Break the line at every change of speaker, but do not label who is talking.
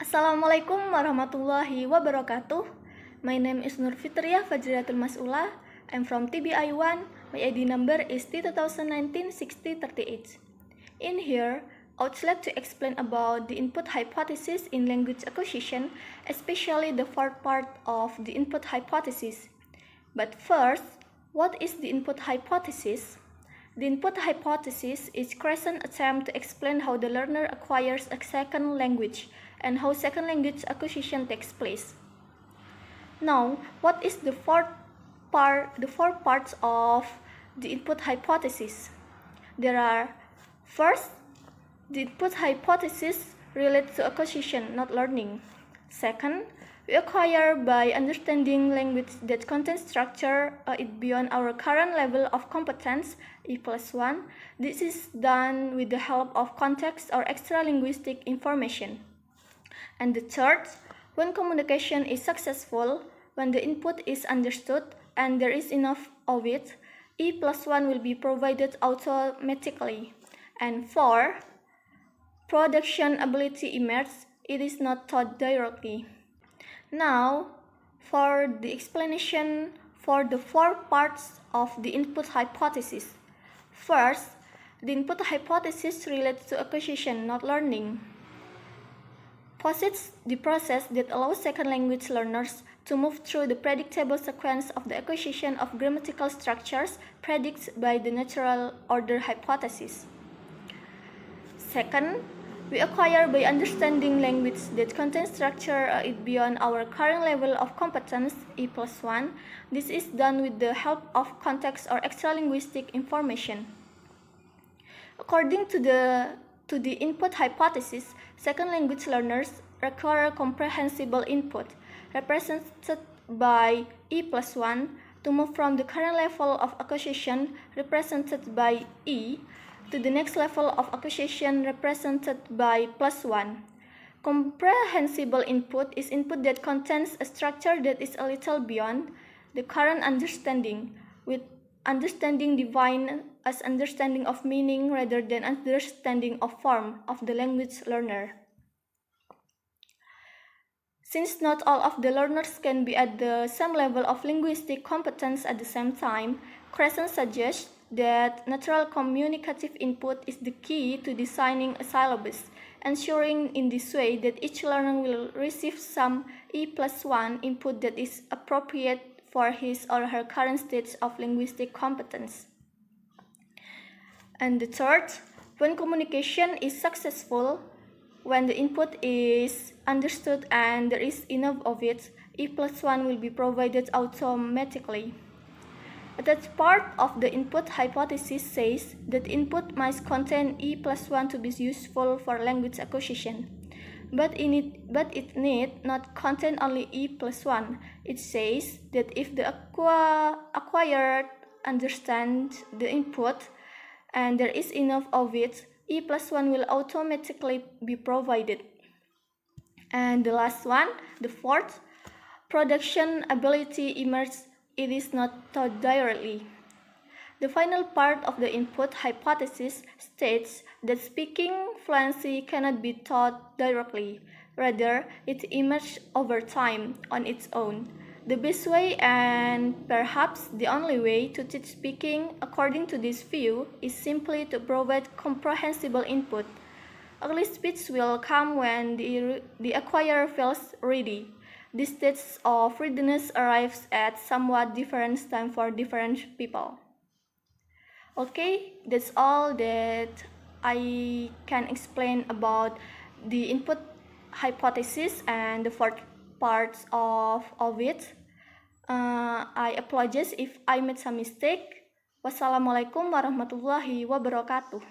Assalamualaikum warahmatullahi wabarakatuh. My name is FITRIAH FAJRIATUL. I'm from TBI1. My ID number is T2019-6038. In here, I would like to explain about the input hypothesis in language acquisition, especially the fourth part of the input hypothesis. But first, what is the input hypothesis? The input hypothesis is Crescent's attempt to explain how the learner acquires a second language and how second language acquisition takes place. Now, what is the four parts of the input hypothesis? There are, first, the input hypothesis relates to acquisition, not learning. Second, we acquire by understanding language that contains structure it beyond our current level of competence, E+1. This is done with the help of context or extra-linguistic information. And the third, when communication is successful, when the input is understood and there is enough of it, E+1 will be provided automatically. And four, production ability emerges, it is not taught directly. Now, for the explanation for the four parts of the input hypothesis. First, the input hypothesis relates to acquisition, not learning. Posits the process that allows second language learners to move through the predictable sequence of the acquisition of grammatical structures predicted by the natural order hypothesis. Second, we acquire by understanding language that contains structure it beyond our current level of competence, E+1. This is done with the help of context or extra-linguistic information. According to the input hypothesis, second language learners require comprehensible input, represented by E+1, to move from the current level of acquisition, represented by E, to the next level of acquisition, represented by +1. Comprehensible input is input that contains a structure that is a little beyond the current understanding, with understanding defined as understanding of meaning rather than understanding of form of the language learner. Since not all of the learners can be at the same level of linguistic competence at the same time, Crescent suggests that natural communicative input is the key to designing a syllabus, ensuring in this way that each learner will receive some E+1 input that is appropriate for his or her current stage of linguistic competence. And the third, when communication is successful, when the input is understood and there is enough of it, E+1 will be provided automatically. That part of the input hypothesis says that input must contain E+1 to be useful for language acquisition. But it need not contain only E+1. It says that if the acquired understands the input and there is enough of it, E+1 will automatically be provided. And the last one, the fourth, production ability emerges, it is not taught directly. The final part of the input hypothesis states that speaking fluency cannot be taught directly. Rather, it emerges over time on its own. The best way and perhaps the only way to teach speaking, according to this view, is simply to provide comprehensible input. Early speech will come when the acquirer feels ready. This stage of readiness arrives at somewhat different time for different people. Okay, that's all that I can explain about the input hypothesis and the four parts of it. I apologize if I made some mistake. Wassalamualaikum warahmatullahi wabarakatuh.